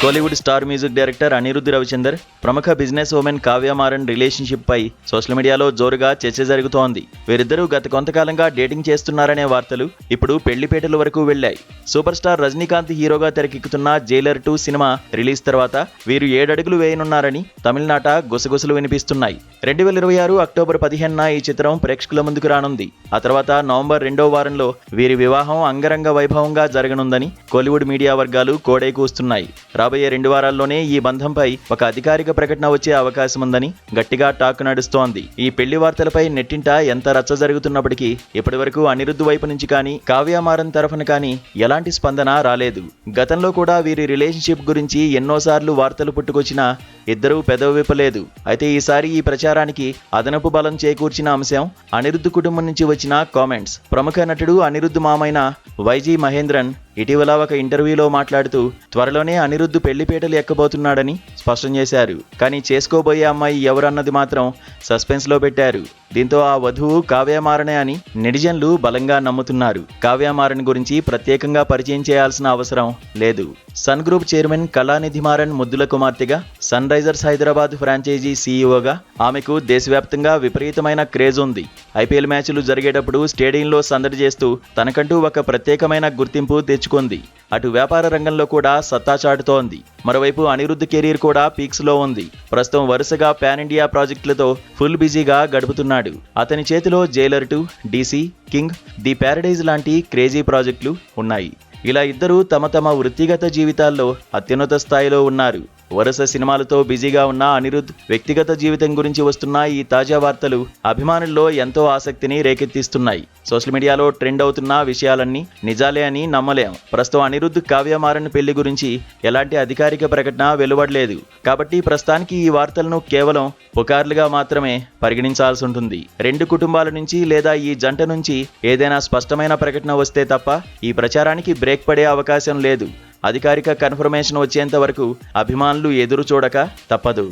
Kollywood star music director Anirudh Ravichander, ప్రముఖ business women Kavya Maran relationship పై social మీడియాలో జోరుగా చర్చ జరుగుతోంది. వీరిద్దరూ గత కొంతకాలంగా డేటింగ్ చేస్తున్నారనే వార్తలు ఇప్పుడు పెళ్లిపేటల వరకు వెళ్లాయి. సూపర్ స్టార్ రజనీకాంత్ హీరోగా తెరకెక్కుతున్న జైలర్ 2 సినిమా రిలీజ్ తర్వాత వీరు 7 అడుగులు వేయనున్నారని తమిళనాట గుసగుసలు వినిపిస్తున్నాయి. 2026 అక్టోబర్ 15న ఈ చిత్రం ప్రేక్షకుల ముందుకు రానుంది. ఆ తర్వాత నవంబర్ 2వ వారంలో వీరి వివాహం అంగరంగ వైభవంగా జరగనుందని కోలీవుడ్ మీడియా వర్గాలు కోడై కూస్తున్నాయి. రాబోయే 2 వారాల్లోనే ఈ బంధంపై ఒక అధికారిక ప్రకటన వచ్చే అవకాశం ఉందని గట్టిగా టాక్ నడుస్తోంది. ఈ పెళ్లి వార్తలపై నెట్టింట ఎంత రచ్చ జరుగుతున్నప్పటికీ ఇప్పటివరకు అనిరుద్ధ్ వైపు నుంచి కానీ కావ్య మారన్ తరఫున కానీ ఎలాంటి స్పందన రాలేదు. గతంలో కూడా వీరి రిలేషన్షిప్ గురించి ఎన్నోసార్లు వార్తలు పుట్టుకొచ్చినా ఇద్దరూ పెదవి విప్పలేదు. అయితే ఈసారి ఈ ప్రచారానికి అదనపు బలం చేకూర్చిన అంశం అనిరుద్ధ్ కుటుంబం నుంచి వచ్చిన కామెంట్స్. ప్రముఖ నటుడు అనిరుద్ధ్ మామైన వైజీ మహేంద్రన్ ఇటీవల ఒక ఇంటర్వ్యూలో మాట్లాడుతూ త్వరలోనే అనిరుద్ధ్ పెళ్లిపేటలు ఎక్కబోతున్నాడని స్పష్టం చేశారు. కానీ చేసుకోబోయే అమ్మాయి ఎవరన్నది మాత్రం సస్పెన్స్ లో పెట్టారు. దీంతో ఆ వధువు కావ్య మారనే అని నెటిజన్లు బలంగా నమ్ముతున్నారు. కావ్య మారన్ గురించి ప్రత్యేకంగా పరిచయం చేయాల్సిన అవసరం లేదు. Sun group chairman Kalanithi Maran ముద్దుల కుమార్తెగా, సన్ రైజర్స్ హైదరాబాద్ ఫ్రాంచైజీ సీఈఓగా ఆమెకు దేశవ్యాప్తంగా విపరీతమైన క్రేజ్ ఉంది. ఐపీఎల్ మ్యాచ్లు జరిగేటప్పుడు స్టేడియంలో సందడి చేస్తూ తనకంటూ ఒక ప్రత్యేకమైన గుర్తింపు తెచ్చుకుంది. అటు వ్యాపార రంగంలో కూడా సత్తా చాటుతోంది. మరోవైపు అనిరుద్ధ్ కెరీర్ కూడా పీక్స్ లో ఉంది. ప్రస్తుతం వరుసగా పాన్ ఇండియా ప్రాజెక్టులతో ఫుల్ బిజీగా గడుపుతున్నాడు. అతని చేతిలో Jailer 2, DC, king, the Paradise లాంటి క్రేజీ ప్రాజెక్టులు ఉన్నాయి. ఇలా ఇద్దరూ తమ తమ వృత్తిగత జీవితాల్లో అత్యున్నత స్థాయిలో ఉన్నారు. వరుస సినిమాలతో బిజీగా ఉన్న అనిరుద్ధ్ వ్యక్తిగత జీవితం గురించి వస్తున్న ఈ తాజా వార్తలు అభిమానుల్లో ఎంతో ఆసక్తిని రేకెత్తిస్తున్నాయి. సోషల్ మీడియాలో ట్రెండ్ అవుతున్న విషయాలన్నీ నిజాలే అని నమ్మలేం. ప్రస్తుతం అనిరుద్ధ్ కావ్య మారన్ పెళ్లి గురించి ఎలాంటి అధికారిక ప్రకటన వెలువడలేదు. కాబట్టి ప్రస్తుతానికి ఈ వార్తలను కేవలం పుకార్లుగా మాత్రమే పరిగణించాల్సి ఉంటుంది. 2 కుటుంబాల నుంచి లేదా ఈ జంట నుంచి ఏదైనా స్పష్టమైన ప్రకటన వస్తే తప్ప ఈ ప్రచారానికి బ్రేక్ పడే అవకాశం లేదు. అధికారిక కన్ఫర్మేషన్ వచ్చేంత వరకు అభిమానులు ఎదురు చూడక తప్పదు.